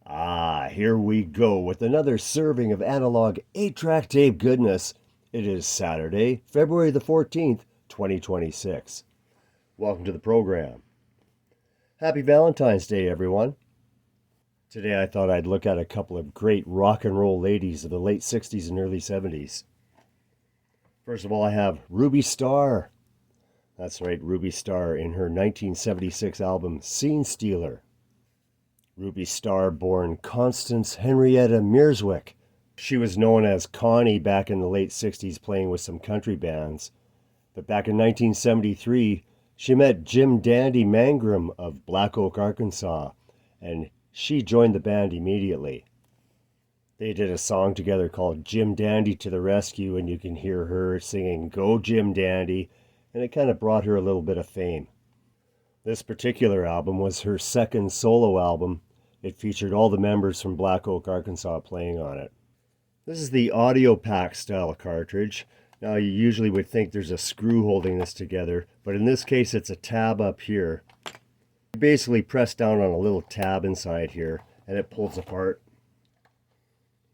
Here we go with another serving of analog 8-track tape goodness. It is Saturday, February the 14th, 2026. Welcome to the program. Happy Valentine's Day, everyone. Today I thought I'd look at a couple of great rock and roll ladies of the late 60s and early 70s. First of all, I have Ruby Starr. That's right, Ruby Starr in her 1976 album Scene Stealer. Ruby Starr, born Constance Henrietta Mearswick. She was known as Connie back in the late 60s, playing with some country bands. But back in 1973, she met Jim Dandy Mangrum of Black Oak, Arkansas, and she joined the band immediately. They did a song together called Jim Dandy to the Rescue, and you can hear her singing Go Jim Dandy, and it kind of brought her a little bit of fame. This particular album was her second solo album. It featured all the members from Black Oak, Arkansas playing on it. This is the audio pack style cartridge. Now you usually would think there's a screw holding this together, but in this case it's a tab up here. You basically press down on a little tab inside here and it pulls apart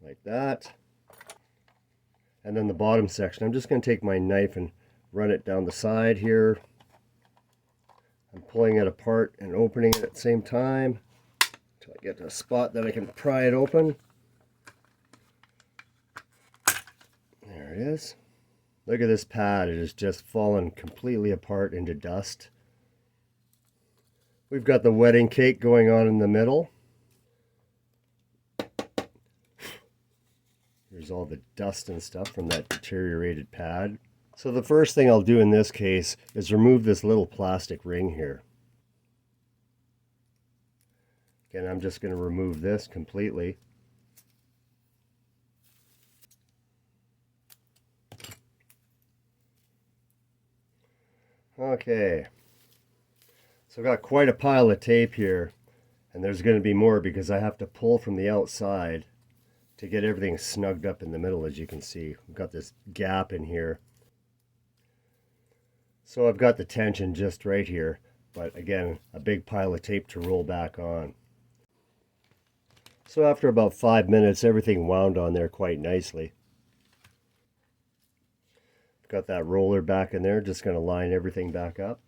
like that. And then the bottom section, I'm just going to take my knife and run it down the side here. I'm pulling it apart and opening it at the same time until I get to a spot that I can pry it open. There it is. Look at this pad. It has just fallen completely apart into dust. We've got the wedding cake going on in the middle. Here's all the dust and stuff from that deteriorated pad. So the first thing I'll do in this case is remove this little plastic ring here. Again, I'm just going to remove this completely. Okay, so I've got quite a pile of tape here, and there's going to be more because I have to pull from the outside to get everything snugged up in the middle. As you can see, we've got this gap in here. So I've got the tension just right here, but again, a big pile of tape to roll back on. So after about 5 minutes, everything wound on there quite nicely. Got that roller back in there, just going to line everything back up.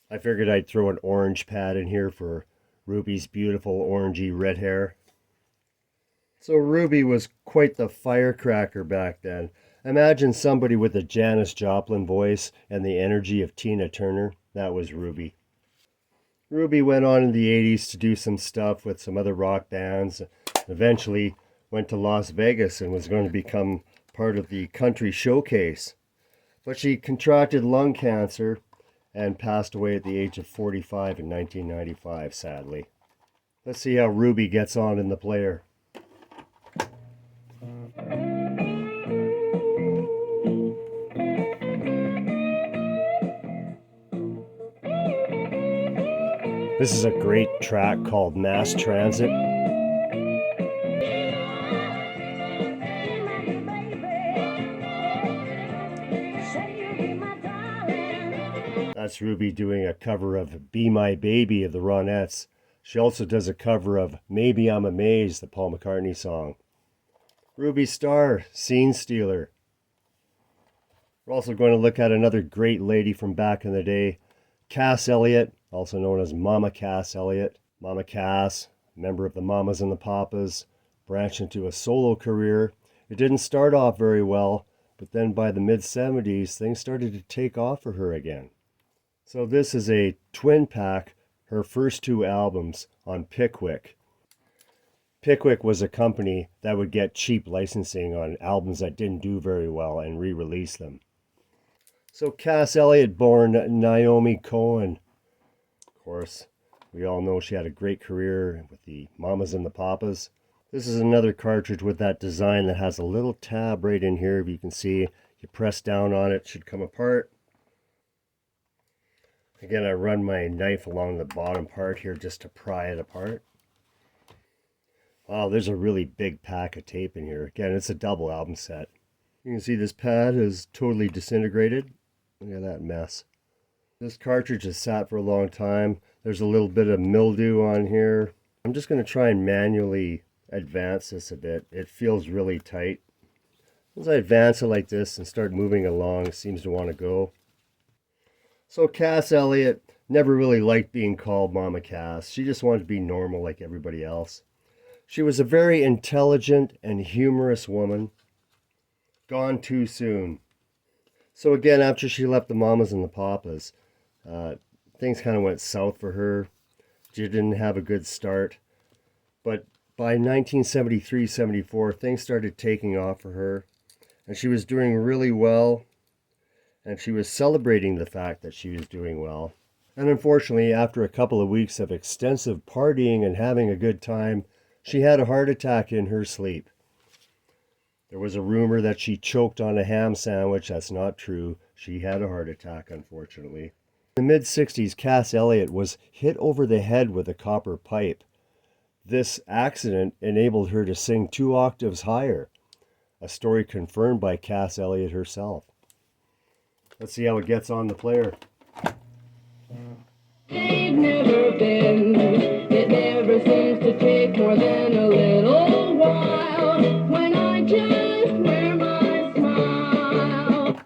I figured I'd throw an orange pad in here for Ruby's beautiful orangey red hair. So Ruby was quite the firecracker back then. Imagine somebody with a Janis Joplin voice and the energy of Tina Turner. That was Ruby. Ruby went on in the 80s to do some stuff with some other rock bands. Eventually went to Las Vegas and was going to become part of the country showcase. But she contracted lung cancer and passed away at the age of 45 in 1995, sadly. Let's see how Ruby gets on in the player. This is a great track called Mass Transit. That's Ruby doing a cover of Be My Baby of the Ronettes. She also does a cover of Maybe I'm Amazed, the Paul McCartney song. Ruby Starr, Scene Stealer. We're also going to look at another great lady from back in the day, Cass Elliott, also known as Mama Cass Elliott. Mama Cass, member of the Mamas and the Papas, branched into a solo career. It didn't start off very well, but then by the mid-70s, things started to take off for her again. So this is a twin pack, her first two albums on Pickwick. Pickwick was a company that would get cheap licensing on albums that didn't do very well and re-release them. So Cass Elliott, born Naomi Cohen. Of course, we all know she had a great career with the Mamas and the Papas. This is another cartridge with that design that has a little tab right in here. If you can see, you press down on it, it should come apart. Again, I run my knife along the bottom part here just to pry it apart. Wow, there's a really big pack of tape in here. Again, it's a double album set. You can see this pad is totally disintegrated. Look at that mess. This cartridge has sat for a long time. There's a little bit of mildew on here. I'm just going to try and manually advance this a bit. It feels really tight. As I advance it like this and start moving along, it seems to want to go. So Cass Elliott never really liked being called Mama Cass. She just wanted to be normal like everybody else. She was a very intelligent and humorous woman. Gone too soon. So again, after she left the Mamas and the Papas, things kind of went south for her. She didn't have a good start. But by 1973-74, things started taking off for her. And she was doing really well. And she was celebrating the fact that she was doing well. And unfortunately, after a couple of weeks of extensive partying and having a good time, she had a heart attack in her sleep. There was a rumor that she choked on a ham sandwich. That's not true. She had a heart attack, unfortunately. In the mid-60s, Cass Elliott was hit over the head with a copper pipe. This accident enabled her to sing 2 octaves higher, a story confirmed by Cass Elliott herself. Let's see how it gets on the player. They've never been. It never seems to take more than a little while when I just wear my smile.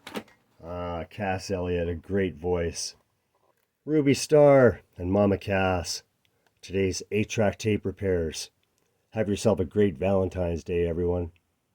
Cass Elliott, a great voice. Ruby Starr and Mama Cass, today's 8-track tape repairs. Have yourself a great Valentine's Day, everyone.